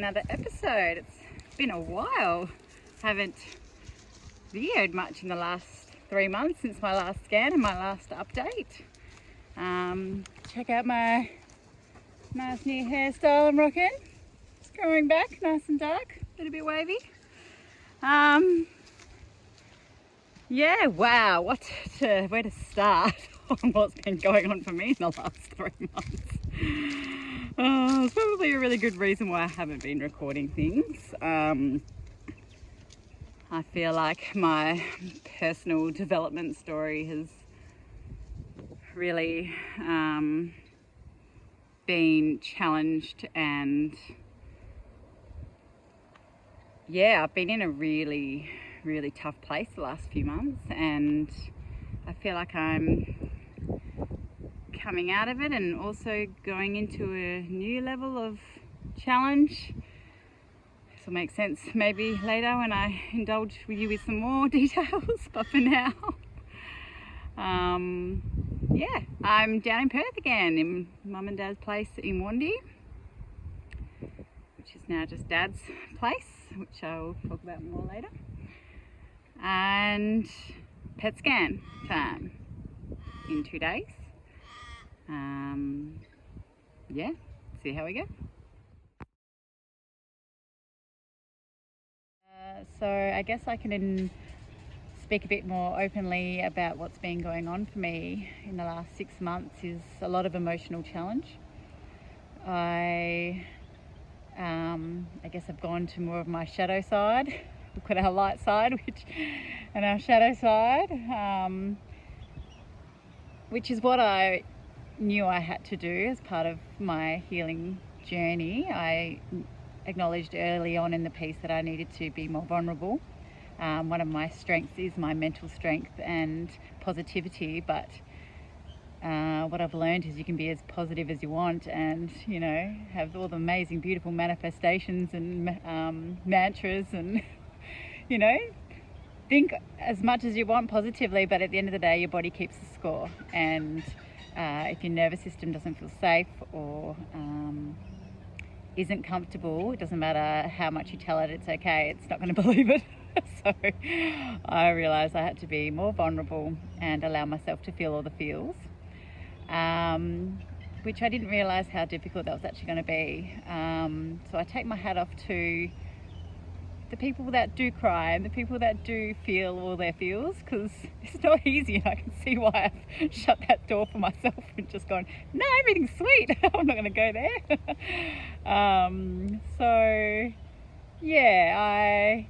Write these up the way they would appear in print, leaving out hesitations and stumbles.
another episode. It's been a while. Haven't videoed much in the last 3 months since my last scan and my last update. Check out my nice new hairstyle I'm rocking. It's growing back, nice and dark, a little bit wavy. Yeah, wow, where to start on what's been going on for me in the last 3 months. It's probably a really good reason why I haven't been recording things. I feel like my personal development story has really been challenged, and yeah, I've been in a really tough place the last few months, and I feel like I'm coming out of it and also going into a new level of challenge. This will make sense maybe later when I indulge with you with some more details, but for now, yeah, I'm down in Perth again, in Mum and Dad's place in Wandi, which is now just Dad's place, which I'll talk about more later. And pet scan time in 2 days. Yeah, see how we go. So I guess I can speak a bit more openly about what's been going on for me in the last 6 months. Is a lot of emotional challenge. I guess I've gone to more of my shadow side. We've got our light side, and our shadow side, which is what I knew I had to do as part of my healing journey. I acknowledged early on in the piece that I needed to be more vulnerable. One of my strengths is my mental strength and positivity, but what I've learned is you can be as positive as you want, and you know, have all the amazing beautiful manifestations and mantras, and you know, think as much as you want positively, but at the end of the day your body keeps the score. And if your nervous system doesn't feel safe or isn't comfortable, it doesn't matter how much you tell it it's okay, it's not going to believe it. So I realised I had to be more vulnerable and allow myself to feel all the feels, which I didn't realise how difficult that was actually going to be. So I take my hat off to the people that do cry and the people that do feel all their feels, because it's not easy, and I can see why I've shut that door for myself and just gone, no, everything's sweet. I'm not going to go there. So yeah, I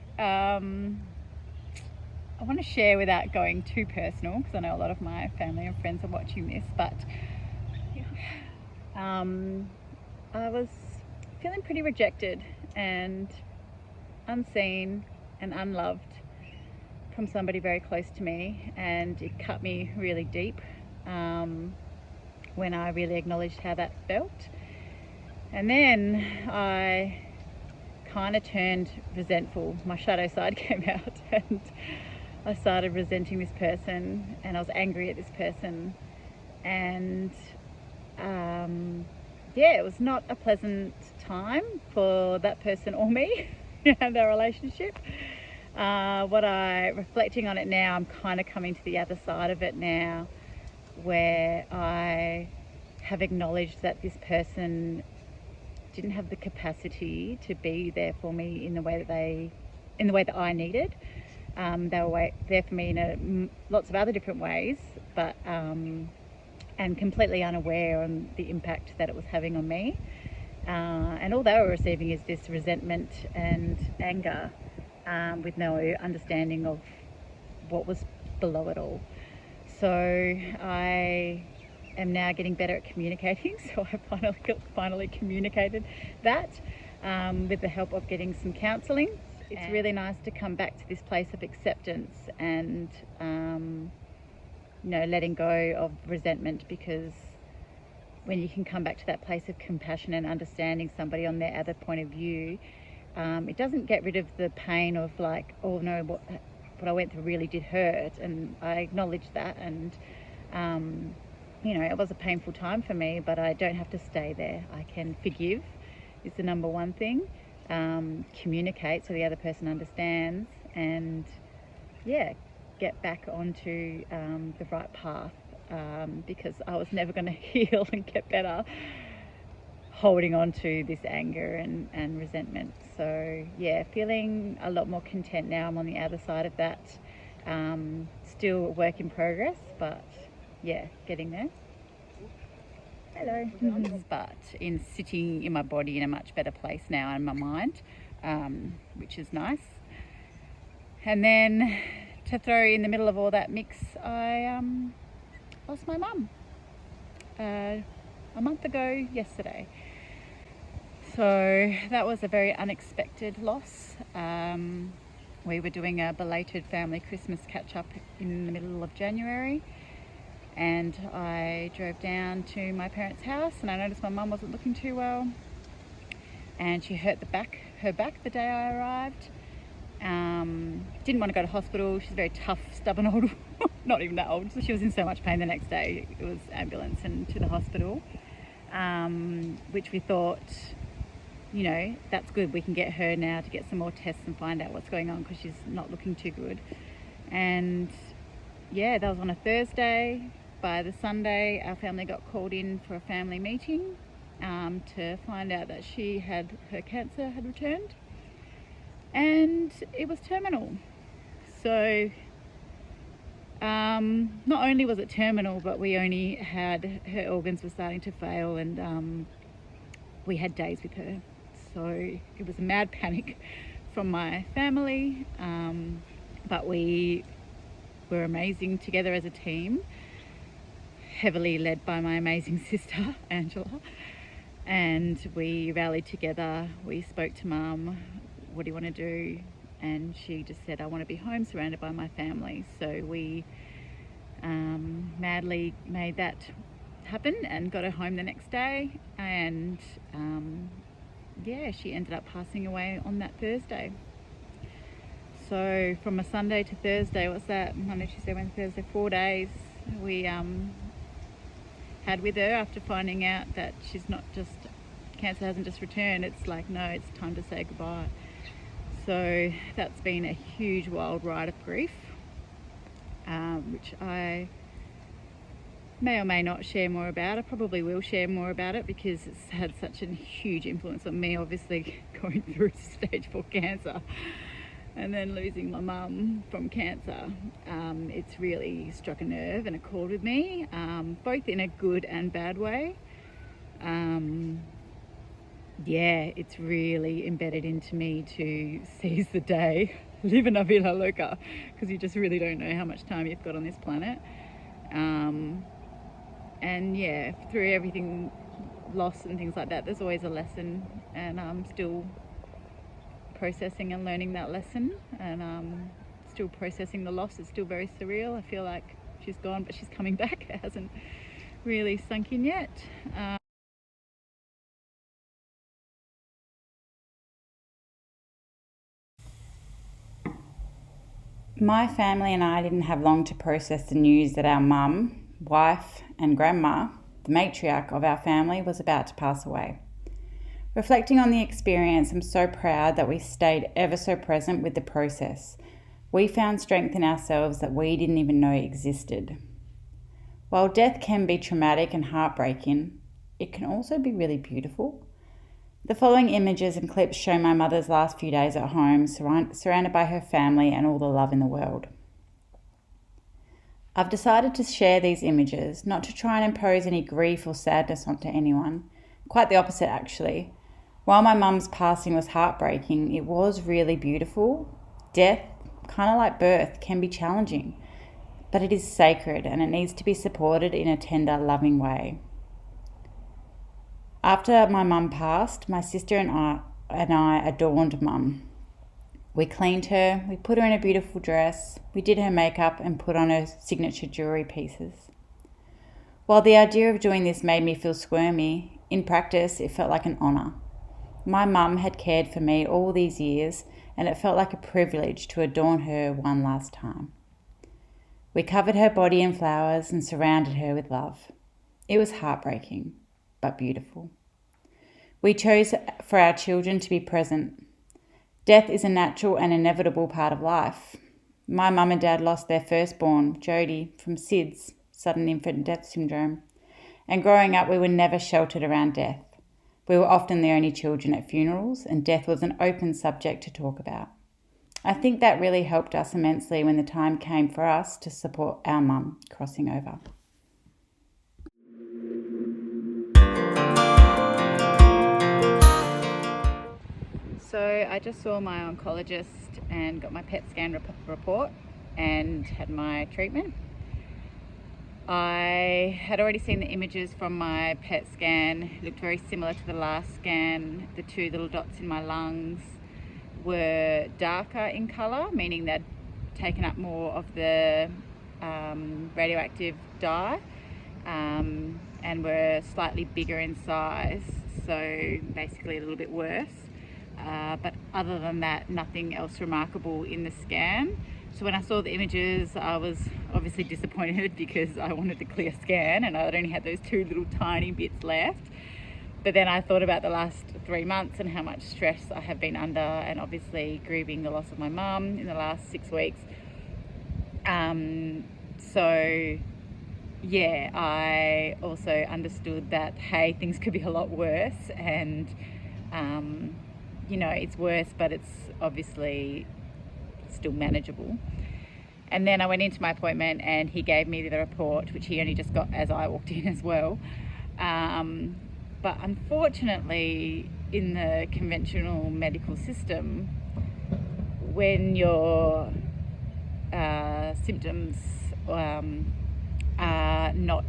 want to share without going too personal, because I know a lot of my family and friends are watching this, but I was feeling pretty rejected and unseen and unloved from somebody very close to me, and it cut me really deep when I really acknowledged how that felt. And then I kind of turned resentful. My shadow side came out, and I started resenting this person, and I was angry at this person, and yeah, it was not a pleasant time for that person or me and our relationship. Reflecting on it now, I'm kind of coming to the other side of it now, where I have acknowledged that this person didn't have the capacity to be there for me in the way that I needed. They were there for me in lots of other different ways, but and completely unaware on the impact that it was having on me. And all they were receiving is this resentment and anger, with no understanding of what was below it all. So I am now getting better at communicating. So I finally communicated that with the help of getting some counselling. It's really nice to come back to this place of acceptance and you know, letting go of resentment, because when you can come back to that place of compassion and understanding somebody on their other point of view, it doesn't get rid of the pain of like, oh no, what I went through really did hurt, and I acknowledge that, and you know, it was a painful time for me, but I don't have to stay there. I can forgive is the number one thing. communicate so the other person understands, and get back onto the right path, because I was never going to heal and get better holding on to this anger and resentment. So feeling a lot more content now. I'm on the other side of that. Still a work in progress, but getting there. Hello. But sitting in my body in a much better place now, in my mind, which is nice. And then to throw in the middle of all that mix, I lost my mum a month ago yesterday. So that was a very unexpected loss. We were doing a belated family Christmas catch-up in the middle of January, and I drove down to my parents' house, and I noticed my mum wasn't looking too well, and she hurt her back the day I arrived. Didn't want to go to hospital. She's a very tough, stubborn old, not even that old. So she was in so much pain the next day. It was ambulance and to the hospital, which we thought, that's good. We can get her now to get some more tests and find out what's going on, because she's not looking too good. And that was on a Thursday. By the Sunday, our family got called in for a family meeting to find out that her cancer had returned, and it was terminal. So not only was it terminal, but we only had, her organs were starting to fail, and we had days with her. So it was a mad panic from my family, but we were amazing together as a team, heavily led by my amazing sister Angela, and we rallied together. We spoke to Mum, what do you want to do? And she just said, I want to be home surrounded by my family. So we madly made that happen and got her home the next day, and she ended up passing away on that Thursday. So from a Sunday to Thursday, what's that? Monday, Tuesday, Wednesday, Thursday, 4 days we had with her, after finding out that she's not just, cancer hasn't just returned. It's like, no, it's time to say goodbye. So that's been a huge wild ride of grief, which I may or may not share more about. I probably will share more about it, because it's had such a huge influence on me, obviously going through stage 4 cancer and then losing my mum from cancer. It's really struck a nerve and a chord with me, both in a good and bad way. It's really embedded into me to seize the day, live una vida loca, because you just really don't know how much time you've got on this planet. Through everything, loss and things like that, there's always a lesson, and I'm still processing and learning that lesson, and still processing the loss. It's still very surreal. I feel like she's gone, but she's coming back. It hasn't really sunk in yet. My family and I didn't have long to process the news that our mum, wife and grandma, the matriarch of our family, was about to pass away. Reflecting on the experience, I'm so proud that we stayed ever so present with the process. We found strength in ourselves that we didn't even know existed. While death can be traumatic and heartbreaking, it can also be really beautiful. The following images and clips show my mother's last few days at home, surrounded by her family and all the love in the world. I've decided to share these images, not to try and impose any grief or sadness onto anyone. Quite the opposite, actually. While my mum's passing was heartbreaking, it was really beautiful. Death, kind of like birth, can be challenging, but it is sacred and it needs to be supported in a tender, loving way. After my mum passed, my sister and I adorned Mum. We cleaned her, we put her in a beautiful dress, we did her makeup and put on her signature jewellery pieces. While the idea of doing this made me feel squirmy, in practice it felt like an honour. My mum had cared for me all these years, and it felt like a privilege to adorn her one last time. We covered her body in flowers and surrounded her with love. It was heartbreaking, but beautiful. We chose for our children to be present. Death is a natural and inevitable part of life. My mum and dad lost their firstborn, Jody, from SIDS, sudden infant death syndrome. And growing up, we were never sheltered around death. We were often the only children at funerals, and death was an open subject to talk about. I think that really helped us immensely when the time came for us to support our mum crossing over. So I just saw my oncologist and got my PET scan report and had my treatment. I had already seen the images from my PET scan. It looked very similar to the last scan. The two little dots in my lungs were darker in colour, meaning they'd taken up more of the radioactive dye, and were slightly bigger in size, so basically a little bit worse. But other than that, nothing else remarkable in the scan. So when I saw the images, I was obviously disappointed because I wanted the clear scan and I'd only had those two little tiny bits left. But then I thought about the last 3 months and how much stress I have been under, and obviously grieving the loss of my mum in the last 6 weeks. So yeah, I also understood that, hey, things could be a lot worse, and it's worse, but it's obviously still manageable. And then I went into my appointment and he gave me the report, which he only just got as I walked in as well. But unfortunately, in the conventional medical system, when your symptoms are not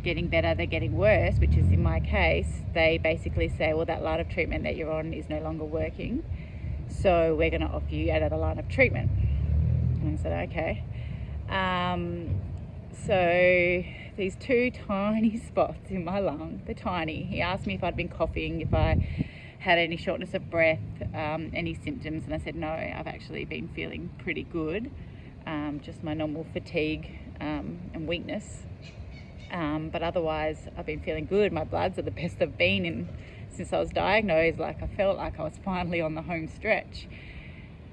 getting better, they're getting worse, which is in my case, they basically say, well, that line of treatment that you're on is no longer working, so we're going to offer you another line of treatment. And I said, okay. So these two tiny spots in my lung, they're tiny. He asked me if I'd been coughing, if I had any shortness of breath, any symptoms, and I said no, I've actually been feeling pretty good, just my normal fatigue and weakness. But otherwise, I've been feeling good. My bloods are the best they've been in since I was diagnosed. Like, I felt like I was finally on the home stretch.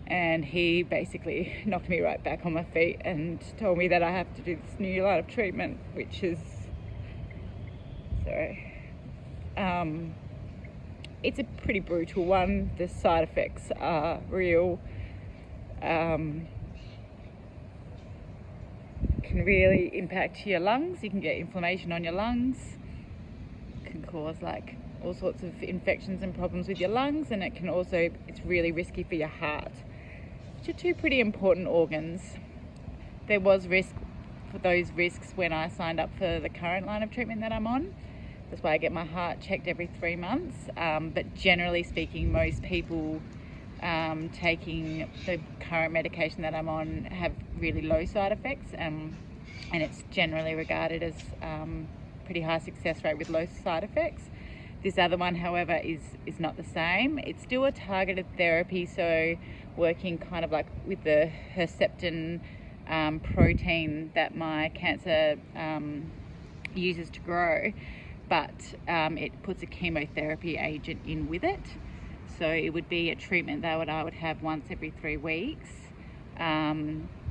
And he basically knocked me right back on my feet and told me that I have to do this new line of treatment, which is, it's a pretty brutal one. The side effects are real. Can really impact your lungs. You can get inflammation on your lungs. It can cause like all sorts of infections and problems with your lungs, and it can also, it's really risky for your heart, which are two pretty important organs. There was risk for those risks when I signed up for the current line of treatment that I'm on. That's why I get my heart checked every 3 months. But generally speaking, most people taking the current medication that I'm on have really low side effects, and it's generally regarded as pretty high success rate with low side effects. This other one, however, is not the same. It's still a targeted therapy, so working kind of like with the Herceptin protein that my cancer uses to grow, but it puts a chemotherapy agent in with it. So it would be a treatment that I would have once every 3 weeks,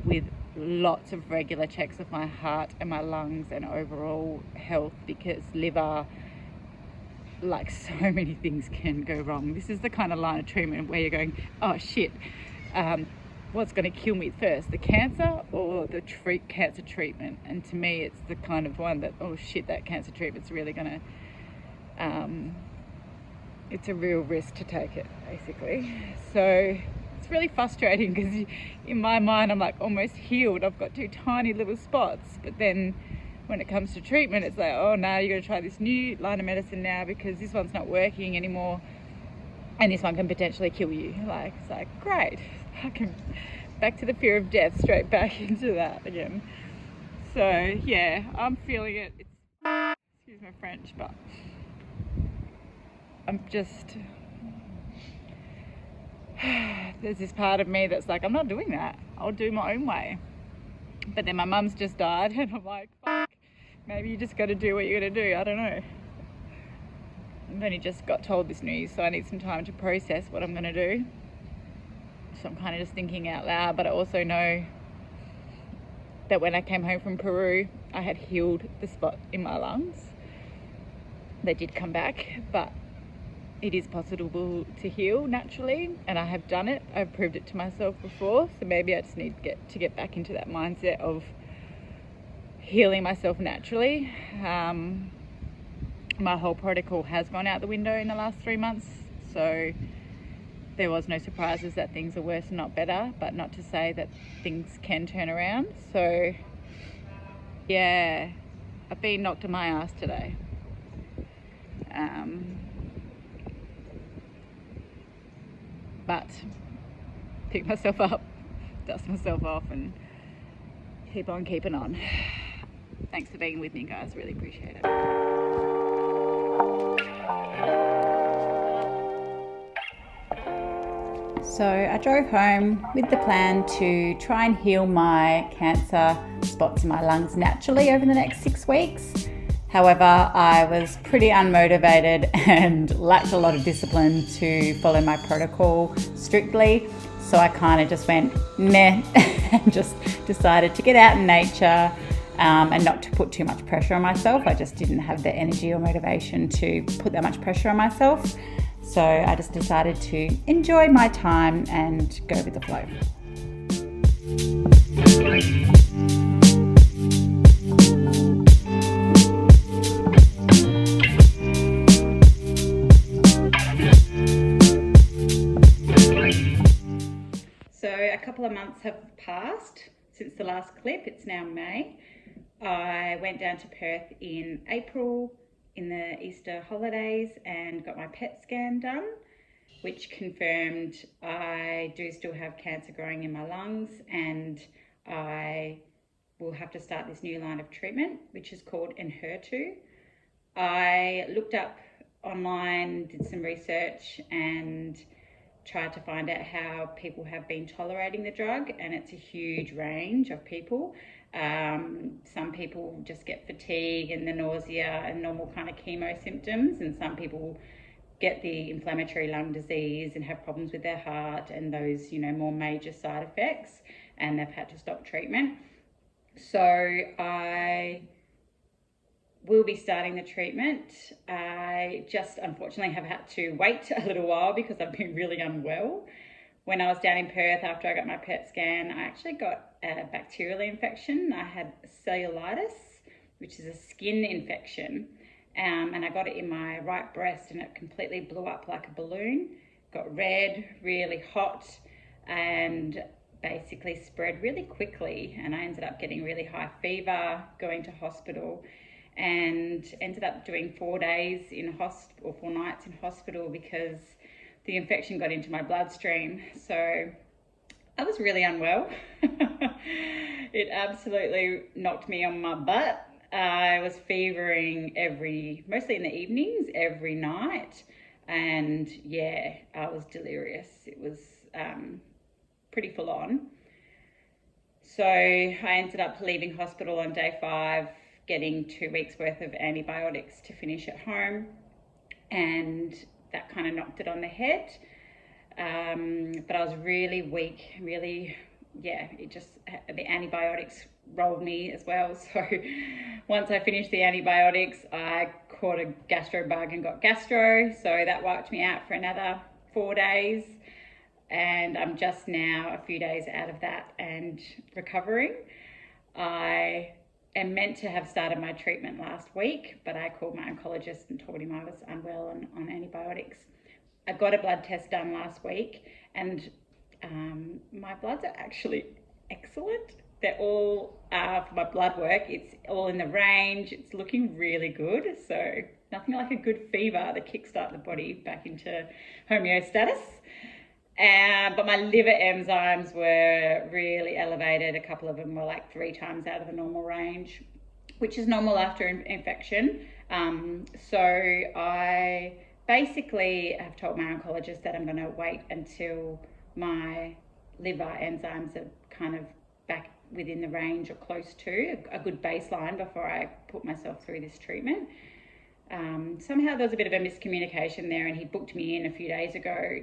with lots of regular checks of my heart and my lungs and overall health, because liver, like so many things can go wrong. This is the kind of line of treatment where you're going, oh shit, what's going to kill me first, the cancer or the cancer treatment? And to me, it's the kind of one that, oh shit, that cancer treatment's really going to, it's a real risk to take it, basically. So it's really frustrating because in my mind, I'm like almost healed. I've got two tiny little spots, but then when it comes to treatment, it's like, oh, now you're going to try this new line of medicine now because this one's not working anymore, and this one can potentially kill you. Like, it's like, great, I can back to the fear of death, straight back into that again. So yeah, I'm feeling it. It's, excuse my French, but I'm just, there's this part of me that's like, I'm not doing that. I'll do my own way. But then my mum's just died, and I'm like, fuck, maybe you just got to do what you got to do. I don't know. I've only just got told this news, so I need some time to process what I'm going to do. So I'm kind of just thinking out loud, but I also know that when I came home from Peru, I had healed the spot in my lungs. They did come back, but it is possible to heal naturally, and I have done it. I've proved it to myself before, so maybe I just need to get back into that mindset of healing myself naturally. My whole protocol has gone out the window in the last 3 months, so there was no surprises that things are worse and not better, but not to say that things can turn around. So yeah, I've been knocked on my ass today. But pick myself up, dust myself off, and keep on keeping on. Thanks for being with me, guys. Really appreciate it. So I drove home with the plan to try and heal my cancer spots in my lungs naturally over the next 6 weeks. However, I was pretty unmotivated and lacked a lot of discipline to follow my protocol strictly. So I kind of just went meh and just decided to get out in nature and not to put too much pressure on myself. I just didn't have the energy or motivation to put that much pressure on myself. So I just decided to enjoy my time and go with the flow. So a couple of months have passed since the last clip. It's now May. I went down to Perth in April in the Easter holidays and got my PET scan done, which confirmed I do still have cancer growing in my lungs, and I will have to start this new line of treatment, which is called Enhertu. I looked up online, did some research, and tried to find out how people have been tolerating the drug, and it's a huge range of people. Some people just get fatigue and the nausea and normal kind of chemo symptoms, and some people get the inflammatory lung disease and have problems with their heart and those, more major side effects, and they've had to stop treatment. So I will be starting the treatment. I just unfortunately have had to wait a little while because I've been really unwell. When I was down in Perth after I got my PET scan, I actually got a bacterial infection. I had cellulitis, which is a skin infection, and I got it in my right breast, and it completely blew up like a balloon. Got red, really hot, and basically spread really quickly, and I ended up getting really high fever, going to hospital, and ended up doing 4 days in hospital, or 4 nights in hospital, because the infection got into my bloodstream. So I was really unwell. It absolutely knocked me on my butt. I was fevering mostly in the evenings, every night. And yeah, I was delirious. It was pretty full on. So I ended up leaving hospital on day 5, getting 2 weeks worth of antibiotics to finish at home. And that kind of knocked it on the head. But I was really weak, the antibiotics rolled me as well. So once I finished the antibiotics, I caught a gastro bug and got gastro. So that wiped me out for another 4 days. And I'm just now a few days out of that and recovering. I am meant to have started my treatment last week, but I called my oncologist and told him I was unwell and on antibiotics. I got a blood test done last week, and my bloods are actually excellent. They're all, for my blood work, it's all in the range. It's looking really good. So nothing like a good fever to kickstart the body back into homeostasis. But my liver enzymes were really elevated. A couple of them were like 3 times out of the normal range, which is normal after infection. So I basically have told my oncologist that I'm going to wait until my liver enzymes are kind of back within the range or close to a good baseline before I put myself through this treatment. somehow there was a bit of a miscommunication there, and he booked me in a few days ago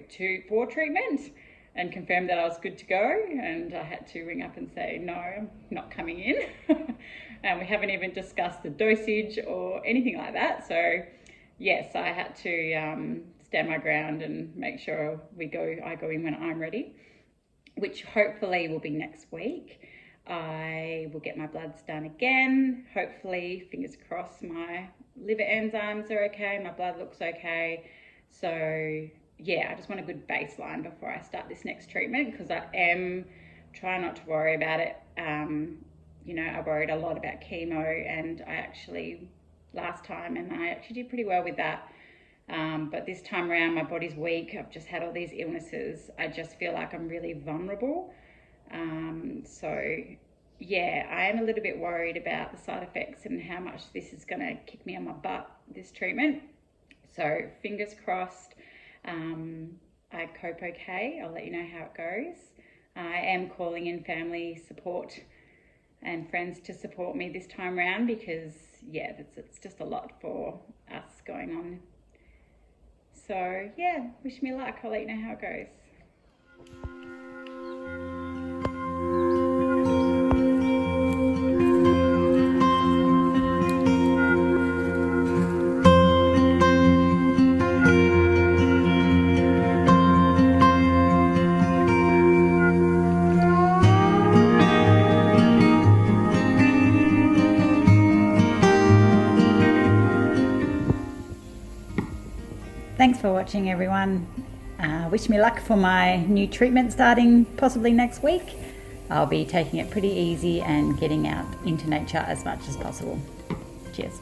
for treatment and confirmed that I was good to go, and I had to ring up and say, no, I'm not coming in. And we haven't even discussed the dosage or anything like that. So yes, I had to stand my ground and make sure I go in when I'm ready, which hopefully will be next week. I will get my bloods done again. Hopefully, fingers crossed, my liver enzymes are okay, my blood looks okay. So yeah, I just want a good baseline before I start this next treatment, because I am trying not to worry about it. I worried a lot about chemo, and I actually last time did pretty well with that. But this time around, my body's weak. I've just had all these illnesses. I just feel like I'm really vulnerable. So yeah, I am a little bit worried about the side effects and how much this is going to kick me on my butt, this treatment. So fingers crossed, I cope okay. I'll let you know how it goes. I am calling in family support and friends to support me this time around, because yeah, it's just a lot for us going on. So yeah, wish me luck. I'll let you know how it goes. Thanks for watching, everyone. Wish me luck for my new treatment starting possibly next week. I'll be taking it pretty easy and getting out into nature as much as possible. Cheers.